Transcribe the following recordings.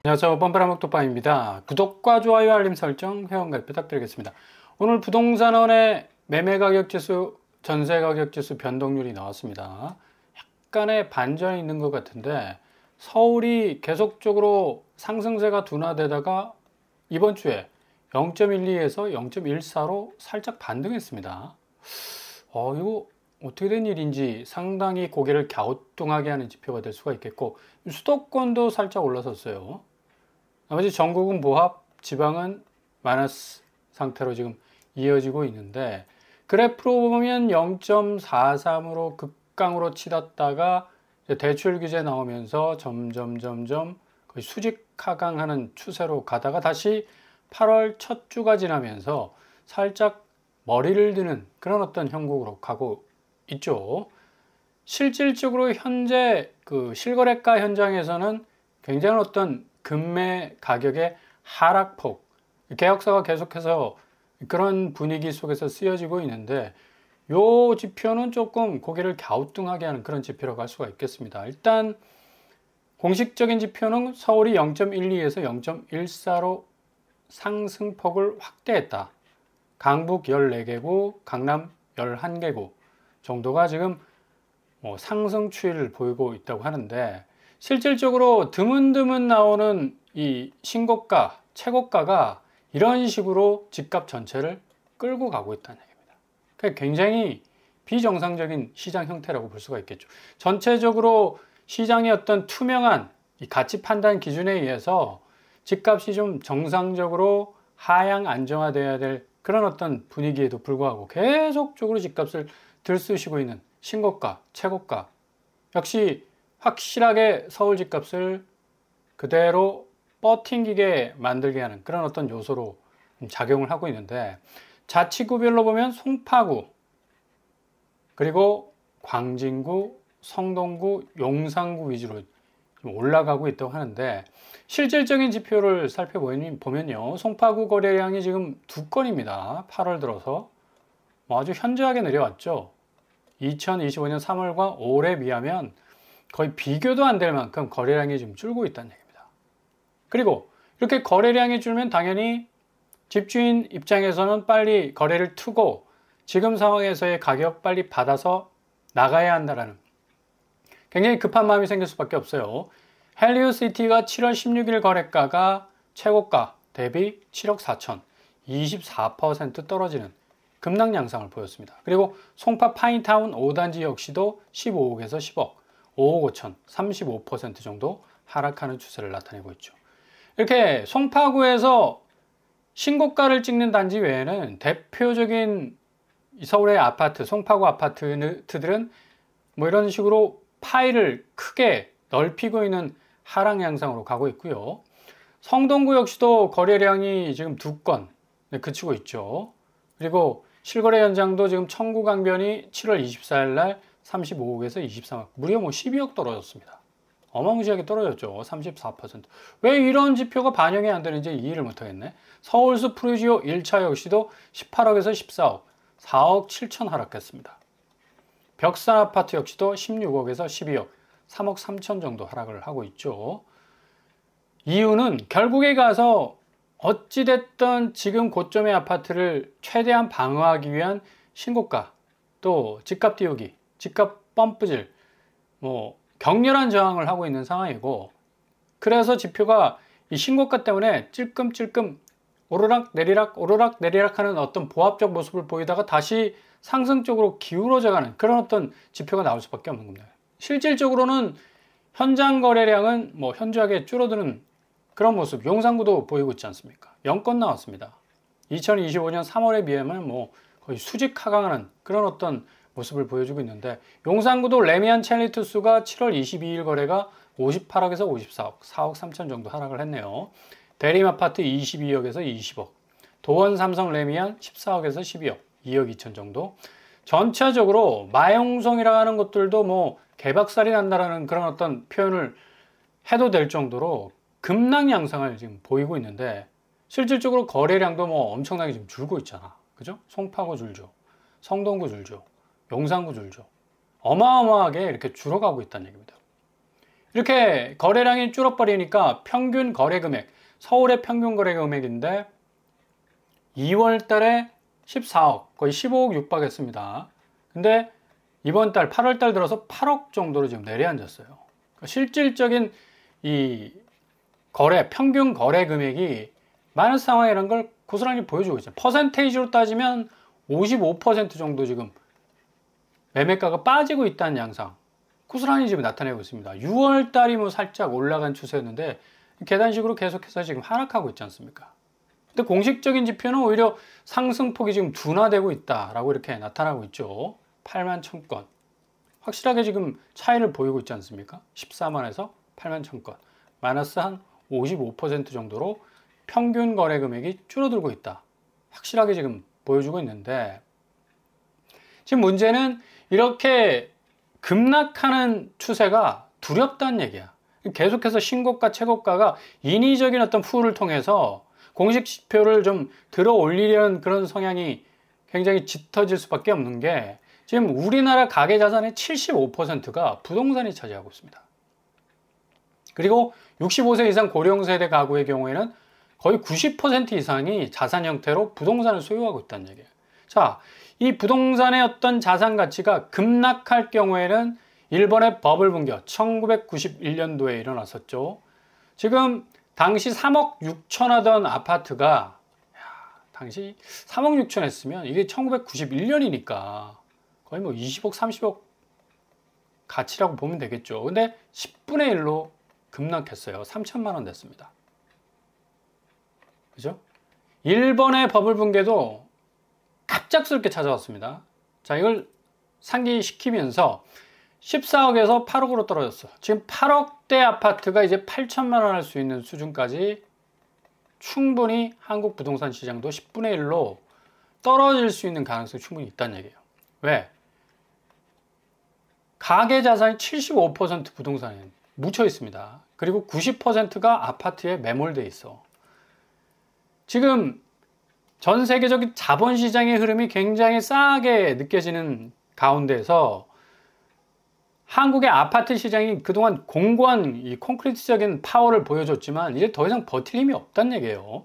안녕하세요. 뻔뻔한목독방입니다. 구독과 좋아요, 알림 설정, 회원가입 부탁드리겠습니다. 오늘 부동산원의 매매가격지수, 전세가격지수 변동률이 나왔습니다. 약간의 반전이 있는 것 같은데 서울이 계속적으로 상승세가 둔화되다가 이번 주에 0.12에서 0.14로 살짝 반등했습니다. 이거 어떻게 된 일인지 상당히 고개를 갸우뚱하게 하는 지표가 될 수가 있겠고, 수도권도 살짝 올라섰어요. 나머지 전국은 보합, 지방은 마이너스 상태로 지금 이어지고 있는데, 그래프로 보면 0.43으로 급강으로 치닫다가 대출 규제 나오면서 점점 거의 수직 하강하는 추세로 가다가 다시 8월 첫 주가 지나면서 살짝 머리를 드는 그런 어떤 형국으로 가고 있죠. 실질적으로 현재 그 실거래가 현장에서는 굉장히 어떤 금매 가격의 하락폭, 개혁사가 계속해서 그런 분위기 속에서 쓰여지고 있는데, 요 지표는 조금 고개를 갸우뚱하게 하는 그런 지표라고 할 수가 있겠습니다. 일단 공식적인 지표는 서울이 0.12에서 0.14로 상승폭을 확대했다. 강북 14개구, 강남 11개구 정도가 지금 상승 추이를 보이고 있다고 하는데, 실질적으로 드문드문 나오는 이 신고가, 최고가가 이런 식으로 집값 전체를 끌고 가고 있다는 얘기입니다. 그러니까 굉장히 비정상적인 시장 형태라고 볼 수가 있겠죠. 전체적으로 시장의 어떤 투명한 이 가치 판단 기준에 의해서 집값이 좀 정상적으로 하향 안정화되어야 될 그런 어떤 분위기에도 불구하고 계속적으로 집값을 들쑤시고 있는 신고가, 최고가, 역시 확실하게 서울 집값을 그대로 뻗팅기게 만들게 하는 그런 어떤 요소로 작용을 하고 있는데, 자치구별로 보면 송파구, 그리고 광진구, 성동구, 용산구 위주로 올라가고 있다고 하는데, 실질적인 지표를 살펴보면요, 송파구 거래량이 지금 2건입니다. 8월 들어서 아주 현저하게 내려왔죠. 2025년 3월과 올해 비하면 거의 비교도 안 될 만큼 거래량이 지금 줄고 있다는 얘기입니다. 그리고 이렇게 거래량이 줄면 당연히 집주인 입장에서는 빨리 거래를 트고 지금 상황에서의 가격 빨리 받아서 나가야 한다라는 굉장히 급한 마음이 생길 수밖에 없어요. 헬리오시티가 7월 16일 거래가가 최고가 대비 7억 4천, 24% 떨어지는 급락 양상을 보였습니다. 그리고 송파 파인타운 5단지 역시도 15억에서 10억, 5억 5천, 35% 정도 하락하는 추세를 나타내고 있죠. 이렇게 송파구에서 신고가를 찍는 단지 외에는 대표적인 서울의 아파트, 송파구 아파트들은 이런 식으로 파이를 크게 넓히고 있는 하락 양상으로 가고 있고요. 성동구 역시도 거래량이 지금 2건 그치고 있죠. 그리고 실거래 현장도 지금 청구강변이 7월 24일 날 35억에서 23억, 무려 12억 떨어졌습니다. 어마무시하게 떨어졌죠. 34%. 왜 이런 지표가 반영이 안 되는지 이해를 못하겠네. 서울수 프루지오 1차 역시도 18억에서 14억, 4억 7천 하락했습니다. 벽산 아파트 역시도 16억에서 12억, 3억 3천 정도 하락을 하고 있죠. 이유는 결국에 가서 어찌됐든 지금 고점의 아파트를 최대한 방어하기 위한 신고가, 또 집값 띄우기, 집값 펌프질, 격렬한 저항을 하고 있는 상황이고, 그래서 지표가 이 신고가 때문에 찔끔찔끔 오르락 내리락 하는 어떤 보합적 모습을 보이다가 다시 상승적으로 기울어져가는 그런 어떤 지표가 나올 수밖에 없는 겁니다. 실질적으로는 현장 거래량은 현저하게 줄어드는 그런 모습, 용산구도 보이고 있지 않습니까? 0건 나왔습니다. 2025년 3월에 비하면 거의 수직 하강하는 그런 어떤 모습을 보여주고 있는데, 용산구도 레미안 첼리투스가 7월 22일 거래가 58억에서 54억, 4억 3천 정도 하락을 했네요. 대림아파트 22억에서 20억, 도원 삼성 레미안 14억에서 12억, 2억 2천 정도. 전체적으로 마용성이라 하는 것들도 개박살이 난다라는 그런 어떤 표현을 해도 될 정도로 급락 양상을 지금 보이고 있는데, 실질적으로 거래량도 엄청나게 지금 줄고 있잖아. 그죠? 송파구 줄죠. 성동구 줄죠. 용산구 줄죠. 어마어마하게 이렇게 줄어가고 있다는 얘기입니다. 이렇게 거래량이 줄어버리니까 평균 거래 금액, 서울의 평균 거래 금액인데 2월 달에 14억, 거의 15억 육박했습니다. 근데 이번 달 8월 달 들어서 8억 정도로 지금 내려앉았어요. 그러니까 실질적인 이 거래, 평균 거래 금액이 마이너스 상황이라는 걸 고스란히 보여주고 있죠. 퍼센테이지로 따지면 55% 정도 지금 매매가가 빠지고 있다는 양상 고스란히 지금 나타내고 있습니다. 6월 달이 뭐 살짝 올라간 추세였는데 계단식으로 계속해서 지금 하락하고 있지 않습니까? 근데 공식적인 지표는 오히려 상승폭이 지금 둔화되고 있다라고 이렇게 나타나고 있죠. 8만 1000건. 확실하게 지금 차이를 보이고 있지 않습니까? 14만에서 8만 1000건. 마이너스 한 55% 정도로 평균 거래 금액이 줄어들고 있다. 확실하게 지금 보여주고 있는데 지금 문제는 이렇게 급락하는 추세가 두렵다는 얘기야. 계속해서 신고가, 최고가가 인위적인 어떤 푸를 통해서 공식 지표를 좀 들어 올리려는 그런 성향이 굉장히 짙어질 수밖에 없는 게 지금 우리나라 가계 자산의 75%가 부동산이 차지하고 있습니다. 그리고 65세 이상 고령 세대 가구의 경우에는 거의 90% 이상이 자산 형태로 부동산을 소유하고 있다는 얘기예요. 자, 이 부동산의 어떤 자산 가치가 급락할 경우에는 일본의 버블 붕괴 1991년도에 일어났었죠. 지금 당시 3억 6천 하던 아파트가 당시 3억 6천 했으면 이게 1991년이니까 거의 뭐 20억 30억 가치라고 보면 되겠죠. 근데 10분의 1로 급락했어요. 3천만 원 됐습니다. 그죠? 일본의 버블 붕괴도 갑작스럽게 찾아왔습니다. 자, 이걸 상기시키면서 14억에서 8억으로 떨어졌어. 지금 8억대 아파트가 이제 8천만 원 할 수 있는 수준까지 충분히 한국 부동산 시장도 10분의 1로 떨어질 수 있는 가능성이 충분히 있다는 얘기예요. 왜? 가계 자산이 75% 부동산에 묻혀 있습니다. 그리고 90%가 아파트에 매몰돼 있어. 지금 전 세계적인 자본시장의 흐름이 굉장히 싸하게 느껴지는 가운데서 한국의 아파트 시장이 그동안 공고한 이 콘크리트적인 파워를 보여줬지만 이제 더 이상 버틸 힘이 없다는 얘기예요.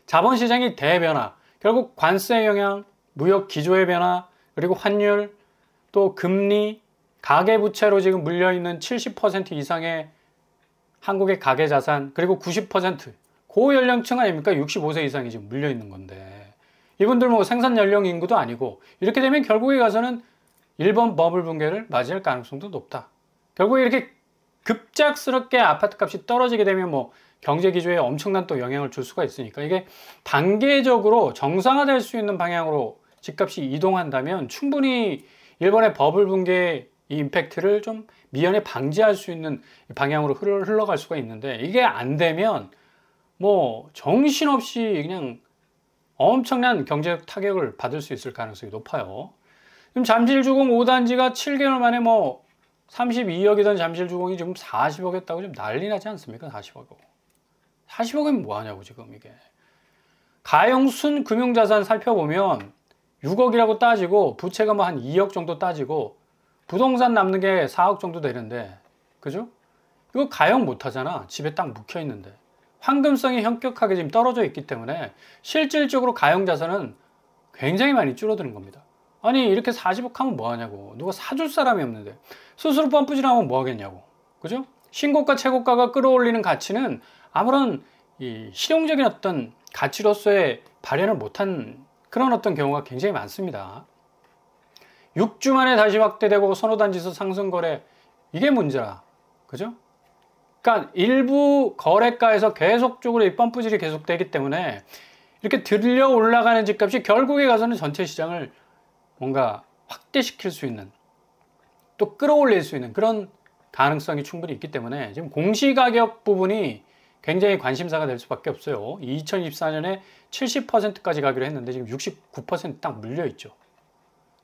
자본시장이 대변화, 결국 관세 영향, 무역 기조의 변화, 그리고 환율, 또 금리, 가계부채로 지금 물려있는 70% 이상의 한국의 가계자산, 그리고 90% 고연령층 아닙니까? 65세 이상이 지금 물려있는 건데 이분들 뭐 생산연령 인구도 아니고 이렇게 되면 결국에 가서는 일본 버블 붕괴를 맞이할 가능성도 높다. 결국에 이렇게 급작스럽게 아파트 값이 떨어지게 되면 뭐 경제 기조에 엄청난 또 영향을 줄 수가 있으니까 이게 단계적으로 정상화될 수 있는 방향으로 집값이 이동한다면 충분히 일본의 버블 붕괴 이 임팩트를 좀 미연에 방지할 수 있는 방향으로 흘러갈 수가 있는데 이게 안 되면 뭐 정신없이 그냥 엄청난 경제적 타격을 받을 수 있을 가능성이 높아요. 지금 잠실주공 5단지가 7개월 만에 뭐 32억이던 잠실주공이 지금 40억 했다고 지금 난리 나지 않습니까? 40억. 40억이면 뭐 하냐고 지금 이게. 가용순 금융자산 살펴보면 6억이라고 따지고 부채가 뭐 한 2억 정도 따지고 부동산 남는 게 4억 정도 되는데 그죠? 이거 가용 못 하잖아. 집에 딱 묵혀 있는데. 황금성이 현격하게 지금 떨어져 있기 때문에 실질적으로 가용 자산은 굉장히 많이 줄어드는 겁니다. 아니 이렇게 40억 하면 뭐 하냐고. 누가 사줄 사람이 없는데 스스로 펌프질하면 뭐 하겠냐고. 그죠? 신고가 최고가가 끌어올리는 가치는 아무런 이 실용적인 어떤 가치로서의 발현을 못한 그런 어떤 경우가 굉장히 많습니다. 6주 만에 다시 확대되고 선호단지수 상승거래 이게 문제라. 그죠? 그러니까 일부 거래가에서 계속적으로 이 펌프질이 계속되기 때문에 이렇게 들려 올라가는 집값이 결국에 가서는 전체 시장을 뭔가 확대시킬 수 있는 또 끌어올릴 수 있는 그런 가능성이 충분히 있기 때문에 지금 공시가격 부분이 굉장히 관심사가 될 수밖에 없어요. 2024년에 70%까지 가기로 했는데 지금 69%딱 물려있죠.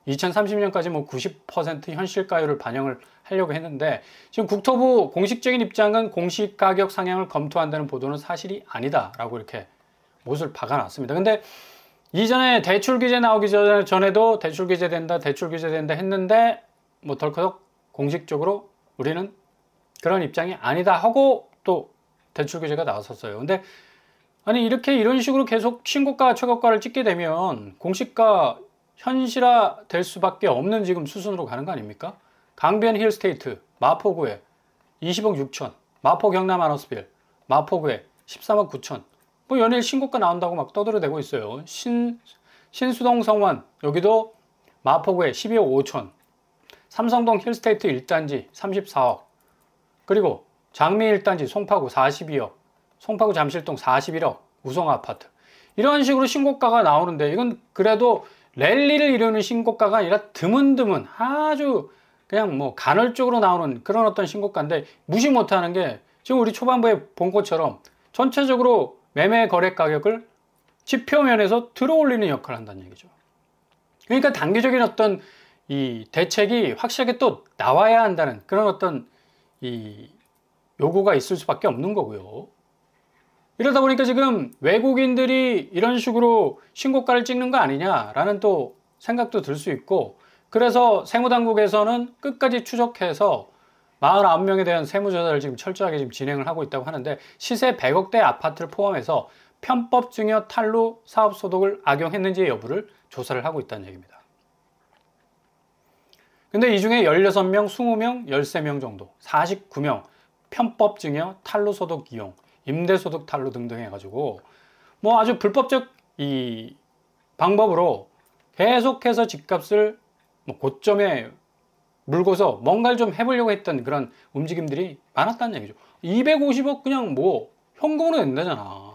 2030년까지 뭐 90% 현실가율을 반영을 하려고 했는데 지금 국토부 공식적인 입장은 공시가격 상향을 검토한다는 보도는 사실이 아니다라고 이렇게 못을 박아놨습니다. 근데 이전에 대출 규제 나오기 전에도 대출 규제 된다 했는데 뭐 덜커덕 공식적으로 우리는 그런 입장이 아니다 하고 또 대출 규제가 나왔었어요. 근데 아니 이렇게 이런 식으로 계속 신고가 최고가를 찍게 되면 공시가 현실화 될 수밖에 없는 지금 수순으로 가는 거 아닙니까? 강변 힐스테이트 마포구에 20억 6천, 마포 경남 아너스빌 마포구에 13억 9천, 뭐 연일 신고가 나온다고 막 떠들어대고 있어요. 신수동 성원 여기도 마포구에 12억 5천, 삼성동 힐스테이트 1단지 34억, 그리고 장미 1단지 송파구 42억, 송파구 잠실동 41억 우성 아파트, 이런 식으로 신고가가 나오는데 이건 그래도 랠리를 이루는 신고가가 아니라 드문드문 아주 그냥 뭐 간헐적으로 나오는 그런 어떤 신고가인데, 무시 못하는 게 지금 우리 초반부에 본 것처럼 전체적으로 매매 거래 가격을 지표면에서 들어올리는 역할을 한다는 얘기죠. 그러니까 단기적인 어떤 이 대책이 확실하게 또 나와야 한다는 그런 어떤 이 요구가 있을 수밖에 없는 거고요. 이러다 보니까 지금 외국인들이 이런 식으로 신고가를 찍는 거 아니냐라는 또 생각도 들 수 있고, 그래서 세무당국에서는 끝까지 추적해서 49명에 대한 세무조사를 지금 철저하게 지금 진행을 하고 있다고 하는데, 시세 100억대 아파트를 포함해서 편법 증여 탈루 사업소득을 악용했는지의 여부를 조사를 하고 있다는 얘기입니다. 근데 이 중에 16명, 20명, 13명 정도, 49명 편법 증여 탈루 소득 이용, 임대소득 탈루 등등 해가지고 뭐 아주 불법적 이 방법으로 계속해서 집값을 뭐 고점에 물고서 뭔가를 좀 해보려고 했던 그런 움직임들이 많았다는 얘기죠. 250억 그냥 뭐 현금으로 낸다잖아.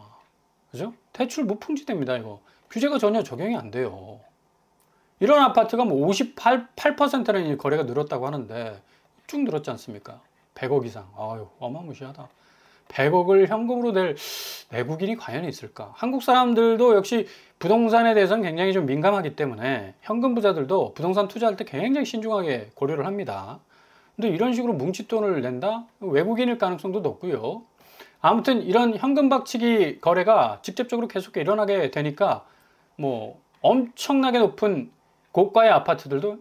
그죠? 대출 무풍지대입니다, 이거. 규제가 전혀 적용이 안 돼요. 이런 아파트가 뭐 58%는 거래가 늘었다고 하는데 쭉 늘었지 않습니까? 100억 이상. 아유, 어마무시하다. 100억을 현금으로 낼 외국인이 과연 있을까? 한국 사람들도 역시 부동산에 대해서는 굉장히 좀 민감하기 때문에 현금 부자들도 부동산 투자할 때 굉장히 신중하게 고려를 합니다. 근데 이런 식으로 뭉칫돈을 낸다? 외국인일 가능성도 높고요. 아무튼 이런 현금 박치기 거래가 직접적으로 계속 일어나게 되니까 뭐 엄청나게 높은 고가의 아파트들도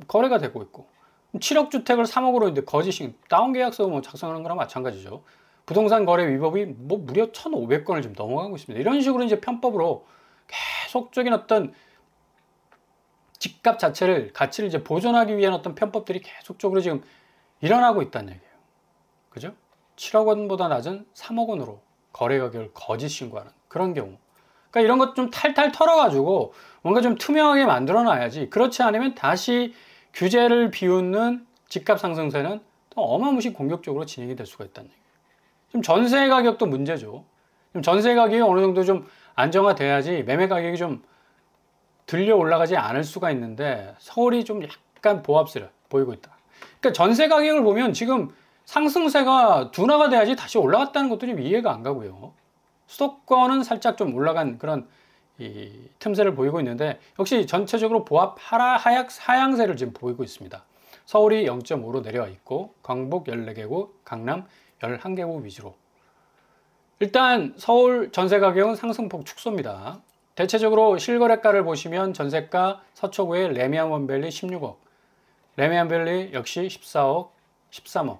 거래가 되고 있고, 7억 주택을 3억으로 이제 거짓 다운 계약서 뭐 작성하는 거랑 마찬가지죠. 부동산 거래 위법이 뭐 무려 1,500건을 지금 넘어가고 있습니다. 이런 식으로 이제 편법으로 계속적인 어떤 집값 자체를 가치를 이제 보존하기 위한 어떤 편법들이 계속적으로 지금 일어나고 있다는 얘기예요. 그죠? 7억 원보다 낮은 3억 원으로 거래 가격을 거짓 신고하는 그런 경우. 그러니까 이런 것 좀 탈탈 털어가지고 뭔가 좀 투명하게 만들어 놔야지. 그렇지 않으면 다시 규제를 비웃는 집값 상승세는 또 어마무시 공격적으로 진행이 될 수가 있다는 얘기예요. 지금 전세 가격도 문제죠. 지금 전세 가격이 어느 정도 좀 안정화돼야지 매매 가격이 좀 들려 올라가지 않을 수가 있는데 서울이 좀 약간 보합세를 보이고 있다. 그러니까 전세 가격을 보면 지금 상승세가 둔화가 돼야지 다시 올라갔다는 것도 좀 이해가 안 가고요. 수도권은 살짝 좀 올라간 그런 이 틈새를 보이고 있는데 역시 전체적으로 보합 하향세를 지금 보이고 있습니다. 서울이 0.5로 내려와 있고 광복 14개구, 강남 11개구 위주로. 일단 서울 전세 가격은 상승폭 축소입니다. 대체적으로 실거래가를 보시면 전세가 서초구의 레미안 원밸리 16억, 레미안 밸리 역시 14억, 13억,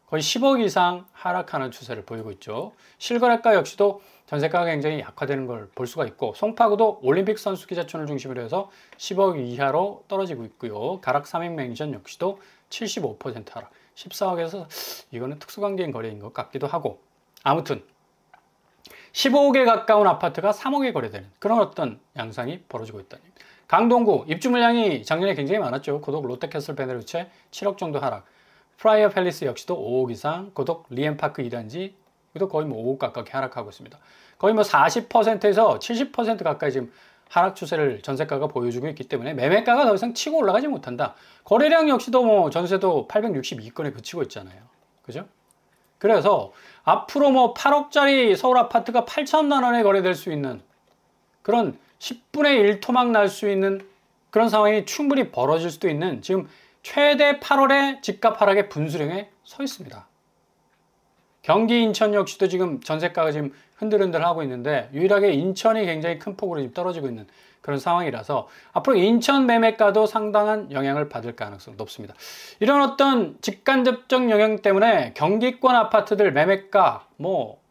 거의 10억 이상 하락하는 추세를 보이고 있죠. 실거래가 역시도 전세가가 굉장히 약화되는 걸 볼 수가 있고, 송파구도 올림픽 선수 기자촌을 중심으로 해서 10억 이하로 떨어지고 있고요. 가락 삼익맹전 역시도 75% 하락, 14억에서 이거는 특수관계인 거래인 것 같기도 하고, 아무튼 15억에 가까운 아파트가 3억에 거래되는 그런 어떤 양상이 벌어지고 있다는 얘기입니다. 강동구 입주 물량이 작년에 굉장히 많았죠. 고독 롯데캐슬 베네루체 7억 정도 하락, 프라이어 팰리스 역시도 5억 이상, 고독 리엠파크 2단지 도 거의 뭐 5억 가깝게 하락하고 있습니다. 거의 뭐 40%에서 70% 가까이 지금 하락 추세를 전세가가 보여주고 있기 때문에 매매가가 더 이상 치고 올라가지 못한다. 거래량 역시도 뭐 전세도 862건에 그치고 있잖아요. 그죠? 그래서 앞으로 뭐 8억짜리 서울 아파트가 8천만 원에 거래될 수 있는 그런 10분의 1 토막 날 수 있는 그런 상황이 충분히 벌어질 수도 있는 지금 최대 8월의 집값 하락의 분수령에 서 있습니다. 경기 인천 역시도 지금 전세가가 지금 흔들흔들하고 있는데 유일하게 인천이 굉장히 큰 폭으로 지금 떨어지고 있는 그런 상황이라서 앞으로 인천 매매가도 상당한 영향을 받을 가능성이 높습니다. 이런 어떤 직간접적 영향 때문에 경기권 아파트들 매매가 뭐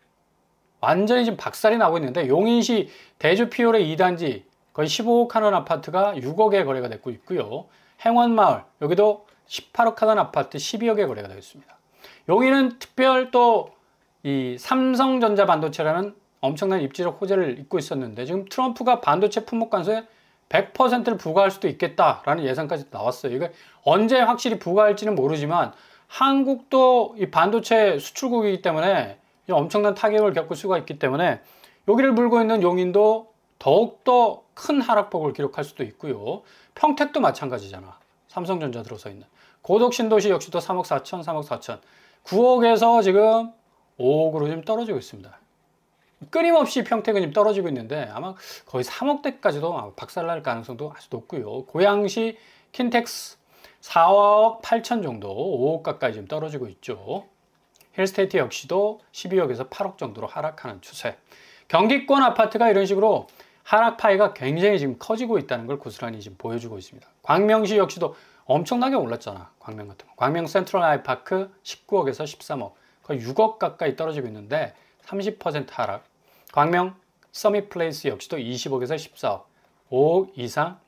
완전히 지금 박살이 나고 있는데 용인시 대주피올의 2단지 거의 15억 하는 아파트가 6억에 거래가 되고 있고요. 행원마을 여기도 18억 하던 아파트 12억에 거래가 되고 있습니다. 여기는 특별 또 이 삼성전자 반도체라는 엄청난 입지적 호재를 잇고 있었는데 지금 트럼프가 반도체 품목 관세에 100%를 부과할 수도 있겠다라는 예상까지 나왔어요. 이게 언제 확실히 부과할지는 모르지만 한국도 이 반도체 수출국이기 때문에 엄청난 타격을 겪을 수가 있기 때문에 여기를 물고 있는 용인도 더욱더 큰 하락폭을 기록할 수도 있고요. 평택도 마찬가지잖아. 삼성전자 들어서 있는. 고덕신도시 역시도 3억 4천, 3억 4천. 9억에서 지금 5억으로 지금 떨어지고 있습니다. 끊임없이 평택은 지금 떨어지고 있는데 아마 거의 3억대까지도 박살날 가능성도 아주 높고요. 고양시 킨텍스 4억 8천 정도, 5억 가까이 지금 떨어지고 있죠. 힐스테이트 역시도 12억에서 8억 정도로 하락하는 추세. 경기권 아파트가 이런 식으로 하락 파이가 굉장히 지금 커지고 있다는 걸 고스란히 지금 보여주고 있습니다. 광명시 역시도 엄청나게 올랐잖아. 광명 같은 거. 광명 센트럴 아이파크 19억에서 13억. 거의 6억 가까이 떨어지고 있는데 30% 하락. 광명 서밋 플레이스 역시도 20억에서 14억. 5억 이상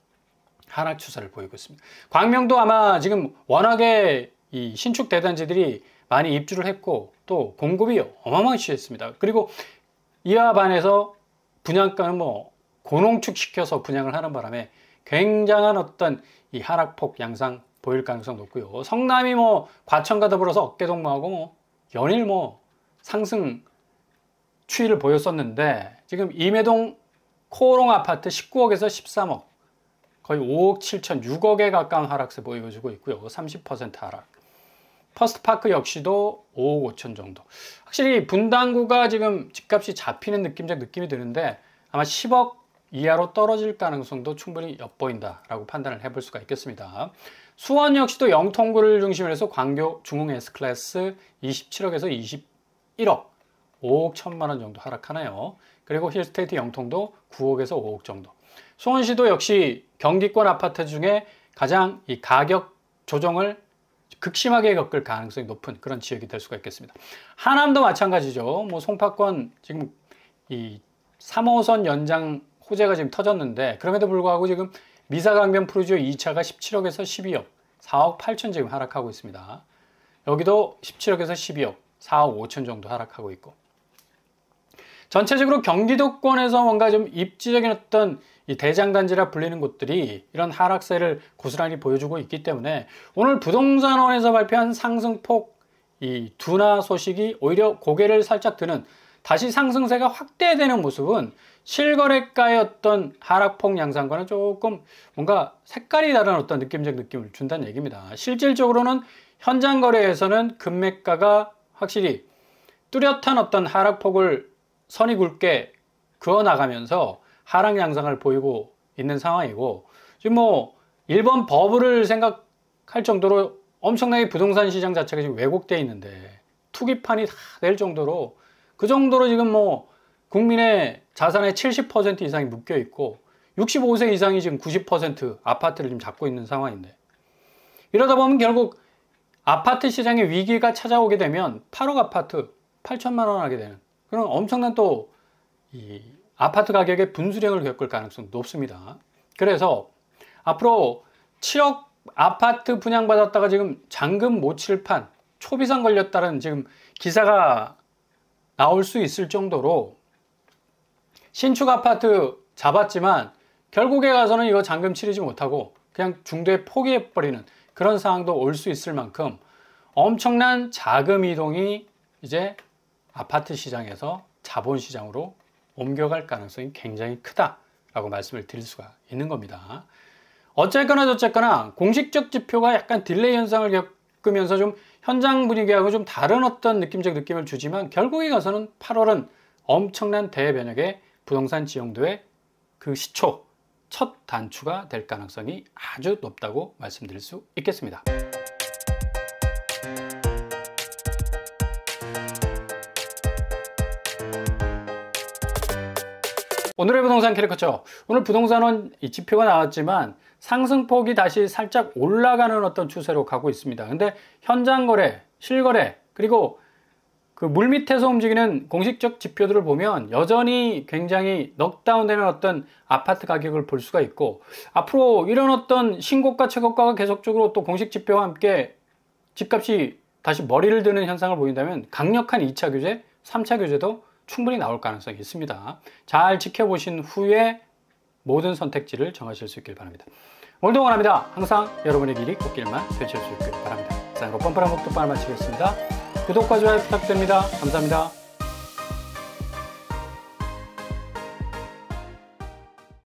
하락 추세를 보이고 있습니다. 광명도 아마 지금 워낙에 이 신축 대단지들이 많이 입주를 했고 또 공급이 어마어마하게 취했습니다. 그리고 이와 반해서 분양가는 뭐 고농축 시켜서 분양을 하는 바람에 굉장한 어떤 이 하락폭 양상 보일 가능성 높고요. 성남이 뭐 과천과 더불어서 어깨동무하고 뭐 연일 뭐 상승 추이를 보였었는데 지금 임해동 코오롱 아파트 19억에서 13억 거의 5억 7천 6억에 가까운 하락세 보여주고 있고요. 30% 하락. 퍼스트파크 역시도 5억 5천 정도. 확실히 분당구가 지금 집값이 잡히는 느낌이 드는데 아마 10억 이하로 떨어질 가능성도 충분히 엿보인다라고 판단을 해볼 수가 있겠습니다. 수원 역시도 영통구를 중심으로 해서 광교 중흥 S클래스 27억에서 21억 5억 1천만 원 정도 하락하나요. 그리고 힐스테이트 영통도 9억에서 5억 정도. 수원시도 역시 경기권 아파트 중에 가장 이 가격 조정을 극심하게 겪을 가능성이 높은 그런 지역이 될 수가 있겠습니다. 하남도 마찬가지죠. 뭐 송파권 지금 이 3호선 연장 호재가 지금 터졌는데 그럼에도 불구하고 지금 미사강변 프루지오 2차가 17억에서 12억 4억 8천 지금 하락하고 있습니다. 여기도 17억에서 12억 4억 5천 정도 하락하고 있고 전체적으로 경기도권에서 뭔가 좀 입지적인 어떤 이 대장단지라 불리는 곳들이 이런 하락세를 고스란히 보여주고 있기 때문에 오늘 부동산원에서 발표한 상승폭 이 둔화 소식이 오히려 고개를 살짝 드는 다시 상승세가 확대되는 모습은 실거래가의 어떤 하락폭 양상과는 조금 뭔가 색깔이 다른 어떤 느낌적 느낌을 준다는 얘기입니다. 실질적으로는 현장 거래에서는 금매가가 확실히 뚜렷한 어떤 하락폭을 선이 굵게 그어 나가면서 하락 양상을 보이고 있는 상황이고 지금 뭐 일본 버블을 생각할 정도로 엄청나게 부동산 시장 자체가 지금 왜곡되어 있는데 투기판이 다 될 정도로 그 정도로 지금 뭐 국민의 자산의 70% 이상이 묶여 있고 65세 이상이 지금 90% 아파트를 지금 잡고 있는 상황인데 이러다 보면 결국 아파트 시장의 위기가 찾아오게 되면 8억 아파트 8천만 원 하게 되는 그런 엄청난 또 이 아파트 가격의 분수령을 겪을 가능성이 높습니다. 그래서 앞으로 7억 아파트 분양받았다가 지금 잔금 못 칠 판 초비상 걸렸다는 지금 기사가 나올 수 있을 정도로 신축 아파트 잡았지만 결국에 가서는 이거 잔금 치르지 못하고 그냥 중도에 포기해버리는 그런 상황도 올 수 있을 만큼 엄청난 자금 이동이 이제 아파트 시장에서 자본 시장으로 옮겨갈 가능성이 굉장히 크다라고 말씀을 드릴 수가 있는 겁니다. 어쨌거나 저쨌거나 공식적 지표가 약간 딜레이 현상을 겪으면서 좀 현장 분위기하고 좀 다른 어떤 느낌적 느낌을 주지만 결국에 가서는 8월은 엄청난 대변혁의 부동산 지형도의 그 시초, 첫 단추가 될 가능성이 아주 높다고 말씀드릴 수 있겠습니다. 오늘의 부동산 캐리커처. 오늘 부동산은 이 지표가 나왔지만 상승폭이 다시 살짝 올라가는 어떤 추세로 가고 있습니다. 근데 현장 거래, 실거래, 그리고 그 물밑에서 움직이는 공식적 지표들을 보면 여전히 굉장히 넉다운되는 어떤 아파트 가격을 볼 수가 있고, 앞으로 이런 어떤 신고가 최고가가 계속적으로 또 공식 지표와 함께 집값이 다시 머리를 드는 현상을 보인다면 강력한 2차 규제, 3차 규제도 충분히 나올 가능성이 있습니다. 잘 지켜보신 후에 모든 선택지를 정하실 수 있길 바랍니다. 오늘도 원합니다. 항상 여러분의 길이 꽃길만 펼칠 수 있길 바랍니다. 자, 이거 뻔뻔한 목도빵을 마치겠습니다. 구독과 좋아요 부탁드립니다. 감사합니다.